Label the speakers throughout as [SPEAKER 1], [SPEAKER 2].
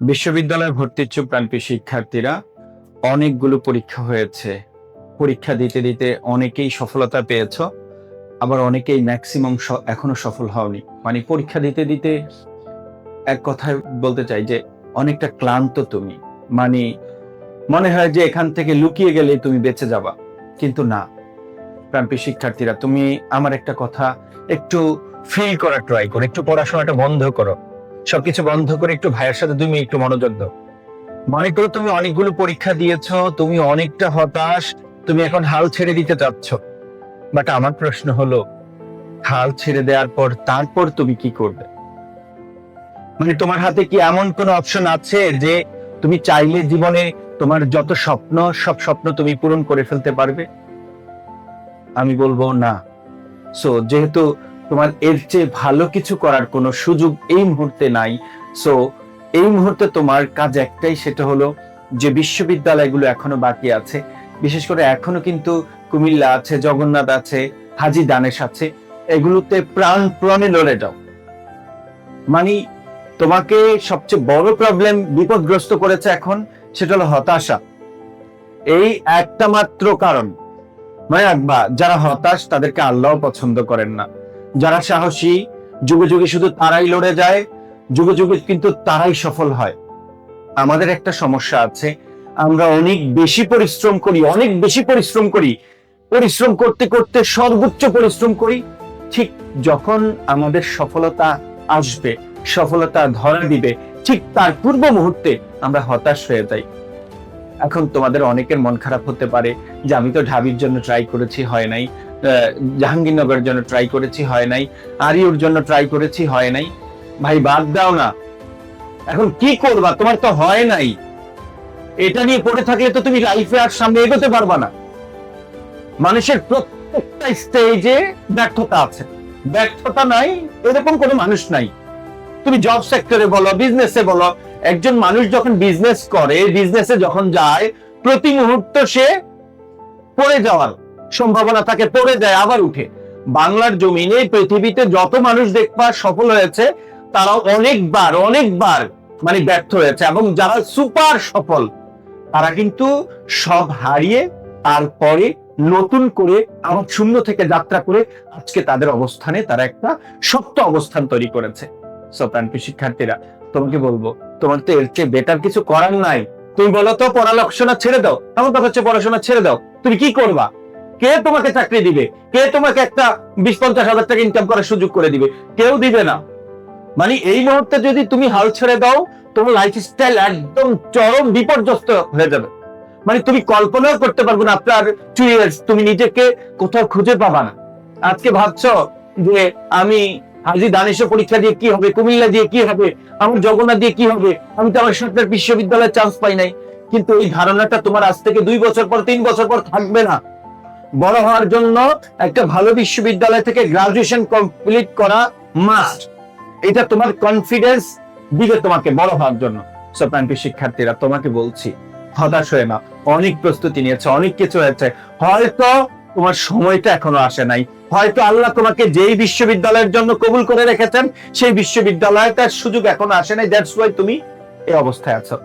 [SPEAKER 1] বিশ্ববিদ্যালয়ে ভর্তি ইচ্ছুক প্রাণপ্রিয় শিক্ষার্থীরা, অনেকগুলো পরীক্ষা হয়েছে। পরীক্ষা দিতে দিতে অনেকেই সফলতা পেয়েছো, আবার অনেকেই ম্যাক্সিমাম এখনো সফল হওনি। মানে পরীক্ষা দিতে দিতে এক কথায় বলতে চাই যে অনেকটা ক্লান্ত তুমি। মানে মনে হয় যে এখান থেকে লুকিয়ে গেলে তুমি বেঁচে যাবা, কিন্তু না। প্রাণপ্রিয় শিক্ষার্থীরা, তুমি আমার একটা কথা একটু ফিল করার ট্রাই করো, একটু পড়াশোনাটা বন্ধ করো, সবকিছু বন্ধ করে একটু ভাইয়ের সাথে 2 মিনিট একটু মনোযোগ দাও। মনে করো তুমি অনেকগুলো পরীক্ষা দিয়েছো, তুমি অনেকটা হতাশ, তুমি এখন হাল ছেড়ে দিতে চাচ্ছ। বাট আমার প্রশ্ন হলো, হাল ছেড়ে দেওয়ার পর তারপর তুমি কি করবে? মানে তোমার হাতে কি এমন কোন অপশন আছে যে তুমি চাইলে জীবনে তোমার যত স্বপ্ন, সব স্বপ্ন তুমি পূরণ করে ফেলতে পারবে? আমি বলবো না। সো যেহেতু তোমার এর চেয়ে ভালো কিছু করার কোনো সুযোগ এই মুহূর্তে নাই, সো এই মুহূর্তে তোমার কাজ একটাই, সেটা হলো যে বিশ্ববিদ্যালয়গুলো এখনো বাকি আছে, বিশেষ করে এখনো কিন্তু কুমিল্লা আছে, জগন্নাথ আছে, হাজী দানেশ আছে, এগুলোতে প্রাণে লড়ে যাও। মানে তোমাকে সবচেয়ে বড় প্রবলেম বিপদগ্রস্ত করেছে এখন, সেটা হলো হতাশা। এই একটা মাত্র কারণ। মানে যারা হতাশ তাদেরকে আল্লাহ পছন্দ করেন না। যারা সাহসী, যুগে যুগে শুধু তারাই লড়ে যায়, যুগে যুগে কিন্তু তারাই সফল হয়। আমাদের একটা সমস্যা আছে, আমরা অনেক বেশি পরিশ্রম করি, অনেক বেশি পরিশ্রম করি, পরিশ্রম করতে করতে সর্বোচ্চ পরিশ্রম করি, ঠিক যখন আমাদের সফলতা আসবে, সফলতা ধরা দিবে, ঠিক তার পূর্ব মুহূর্তে আমরা হতাশ হয়ে যাই। এখন তোমাদের অনেকের মন খারাপ হতে পারে যে আমি তো ঢাবির জন্য ট্রাই করেছি, হয় নাই, জাহাঙ্গীরনগরের জন্য ট্রাই করেছি, হয় নাই, আরিউর জন্য ট্রাই করেছি, হয় নাই। ভাই বাদ দাও না, এখন কি করবা? তোমার তো হয় নাই, এটা নিয়ে পড়ে থাকলে তো তুমি লাইফে আর সামনে এগোতে পারবা না। মানুষের প্রত্যেকটা স্টেজে ব্যর্থতা আছে, ব্যর্থতা নাই এরকম কোনো মানুষ নাই। তুমি জব সেক্টরে বলো, বিজনেসে বলো, একজন মানুষ যখন বিজনেস করে, বিজনেসে যখন যায়, প্রতি মুহূর্ত সে পড়ে যাওয়ার সম্ভাবনা থাকে, পড়ে যায় আবার উঠে। বাংলার জমিনে পৃথিবীতে যত মানুষ দেখবা সফল হয়েছে, তারাও অনেকবার অনেকবার মানে ব্যর্থ হয়েছে, এবং যারা সুপার সফল তারা কিন্তু সব হারিয়ে তারপরে নতুন করে আবার শূন্য থেকে যাত্রা করে আজকে তাদের অবস্থানে তারা একটা শক্ত অবস্থান তৈরি করেছে। সো প্রাণপ্রিয় শিক্ষার্থীরা, তোমাকে বলবো, তোমার তো এর চেয়ে বেটার কিছু করার নাই। তুমি বলো তো পড়াশোনা ছেড়ে দাও, এমন কথা হচ্ছে পড়াশোনা ছেড়ে দাও, তুমি কি করবা? কে তোমাকে চাকরি দিবে? কে তোমাকে একটা 20-50 হাজার টাকা ইনকাম করার সুযোগ করে দিবে? কেউ দিবে না। মানে এই মুহূর্তে যদি তুমি হাল ছেড়ে দাও, তোমার লাইফস্টাইল একদম চরম বিপর্যস্ত হয়ে যাবে। মানে তুমি কল্পনাও করতে পারবে না, আপনার 2 ইয়ার্স তুমি নিজেকে কোথাও খুঁজে পাবা না। আজকে ভাবছো যে আমি হাজী দানেশে পরীক্ষা দিয়ে কি হবে, কুমিল্লা দিয়ে কি হবে, আমার জগন্নাথ দিয়ে কি হবে, আমি তো আমার স্বপ্নের বিশ্ববিদ্যালয়ে চান্স পাই নাই। কিন্তু এই ধারণাটা তোমার আজ থেকে 2 বছর পর, 3 বছর পর থাকবে না। বড় হওয়ার জন্য একটা ভালো বিশ্ববিদ্যালয় থেকে গ্রাজুয়েশন কমপ্লিট করা মাস্ট। এটা তোমার কনফিডেন্স দিবে তোমাকে বড় হওয়ার জন্য। সো প্রাণপ্রিয় শিক্ষার্থীরা, তোমাকে বলছি, হতাশ হয়ে না। অনেক প্রস্তুতি নিয়েছে, অনেক কিছু হয়েছে, হয়তো তোমার সময়টা এখনো আসে নাই, হয়তো আল্লাহ তোমাকে যেই বিশ্ববিদ্যালয়ের জন্য কবুল করে রেখেছেন সেই বিশ্ববিদ্যালয়টার সুযোগ এখনো আসে নাই, দ্যাটস ওয়াই তুমি এই অবস্থায় আছো।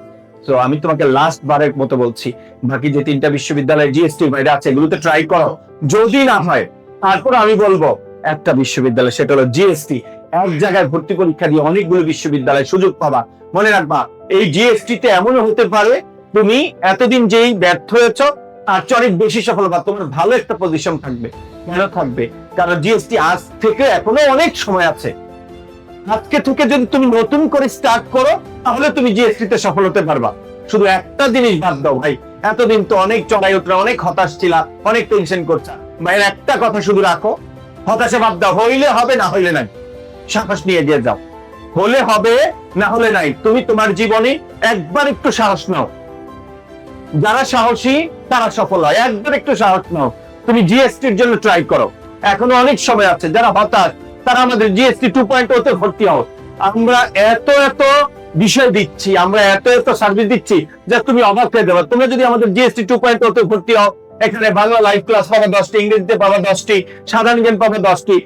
[SPEAKER 1] তো আমি তোমাকে লাস্ট বারের মতো বলছি, বাকি যে 3টা বিশ্ববিদ্যালয় জিএসটির বাইরে আছে এগুলোতে ট্রাই করো, যদি না হয় তারপর আমি বলবো একটা বিশ্ববিদ্যালয়, সেটা হলো জিএসটি। এক জায়গায় ভর্তি পরীক্ষা দিয়ে অনেকগুলো বিশ্ববিদ্যালয় সুযোগ পাবা। মনে রাখবা, এই জিএসটি তে এমনও হতে পারে তুমি এতদিন যেই ব্যর্থ হয়েছ তার চেয়ে অনেক বেশি সফল হবা, তোমার ভালো একটা পজিশন থাকবে। কেন থাকবে? কারণ জিএসটি আজ থেকে এখনো অনেক সময় আছে। আজকে থেকে যদি তুমি নতুন করে স্টার্ট করো, তাহলে তুমি জিএসটি তে সফল হতে পারবা। শুধু একটা জিনিস বাদ দাও ভাই, এতদিন তো অনেক চড়াই উতরা, অনেক হতাশ ছিলা, অনেক টেনশন করছা। ভাই একটা কথা শুধু রাখো, হতাশা বাদ দাও। হইলে হবে, না হইলে নাই। সাহস নিয়ে দিয়ে যাও, হলে হবে, না হলে নাই। তুমি তোমার জীবনে একবার একটু সাহস নাও। যারা সাহসী তারা সফল হয়। একবার একটু সাহস নাও, তুমি জিএসটির জন্য ট্রাই করো, এখনো অনেক সময় আছে। যারা হতাশ তারা আমাদের জিএসটি 2.0 তে ভর্তি হও। আমরা এত এত বিষয় দিচ্ছি, আমরা এত এত সার্ভিস দিচ্ছি যা তুমি অবাক হয়ে যাবে। তোমরা যদি আমাদের জিএসটি 2.0 তে ভর্তি হও, এখানে বাংলা লাইভ ক্লাস পাবে 10টি, ইংরেজিতে পাবে 10টি, সাধারণ জ্ঞান পাবে 10টি,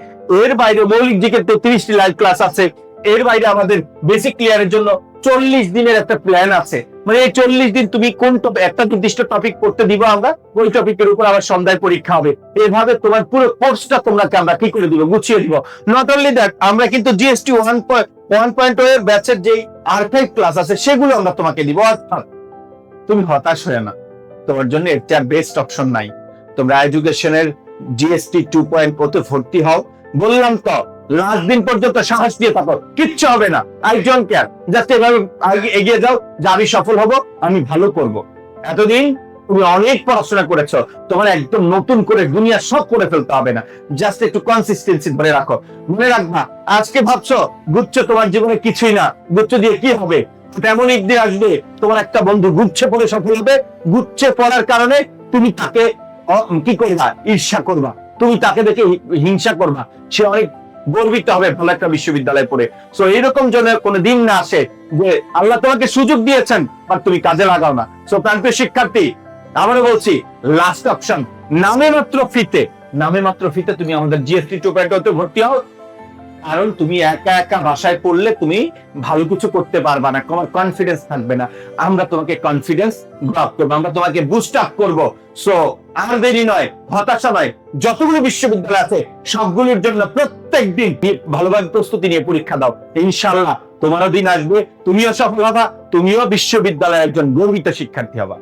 [SPEAKER 1] এর বাইরে মৌলিক জিকে 30টি লাইভ ক্লাস আছে। এর বাইরে আমাদের বেসিক ক্লিয়ারের জন্য
[SPEAKER 2] 40 দিনের একটা প্ল্যান আছে, মানে এই 40 দিন তুমি কোন একটা নির্দিষ্ট টপিক পড়তে দিব আমরা, ওই টপিকের উপর আবার সন্ধ্যায় পরীক্ষা হবে। এভাবে তোমার পুরো কোর্সটা তোমাকে আমরা কি করে দিব, গুছিয়ে দিব। নট অনলি দ্যাট, আমরা কিন্তু জিএসটি 1.0 এর ব্যাচের যে আর্কাইভ ক্লাস আছে সেগুলো আমরা তোমাকে দিব। অর্থাৎ তুমি হতাশ হয়ে না, তোমার জন্য এর বেস্ট অপশন নাই। তোমরা এডুকেশনের জিএসটি 2.0 তে ভর্তি হও। বললাম তো, লাস্ট দিন পর্যন্ত সাহস দিয়ে থাকো, কিচ্ছু হবে না। আই ডোন্ট কেয়ার, জাস্ট এভাবে এগিয়ে যাও যে আমি সফল হব, আমি ভালো করব। এতদিন তুমি অনেক পড়াশোনা করেছো, তোমার একদম নতুন করে দুনিয়া সব করে ফেলতে হবে না, জাস্ট একটু কনসিস্টেন্সি ধরে রাখো। মনে রাখবা, আজকে ভাবছো গুচ্ছ তোমার জীবনে কিছুই না, গুচ্ছ দিয়ে কি হবে, তেমন একদিন আসবে তোমার একটা বন্ধু গুচ্ছে পড়ে সফল হবে। গুচ্ছে পড়ার কারণে তুমি তাকে কি করবা, ঈর্ষা করবা, তুমি তাকে দেখে হিংসা করবা, সে অনেক গর্বিত হবে ভালো একটা বিশ্ববিদ্যালয়ে পড়ে। সো এরকম যেন কোনো দিন না আসে যে আল্লাহ তোমাকে সুযোগ দিয়েছেন আর তুমি কাজে লাগাও না। সো প্রান্তীয় শিক্ষার্থী, আবারও বলছি, লাস্ট অপশন নামে মাত্র ফিতে তুমি আমাদের জিএসটি 2.0 তে ভর্তি হও। কারণ তুমি একা একা ভাষায় পড়লে তুমি ভালো কিছু করতে পারবা না, তোমার কনফিডেন্স থাকবে না। আমরা তোমাকে কনফিডেন্স ড্রপ করবো, আমরা তোমাকে বুস্ট আপ করবো। সো আর দেরি নয়, হতাশা নয়, যতগুলো বিশ্ববিদ্যালয় আছে সবগুলোর জন্য প্রত্যেকদিন ভালোভাবে প্রস্তুতি নিয়ে পরীক্ষা দাও। ইনশাআল্লাহ তোমারও দিন আসবে, তুমিও সফল হবা, তুমিও বিশ্ববিদ্যালয়ের একজন গর্বিত শিক্ষার্থী হবা।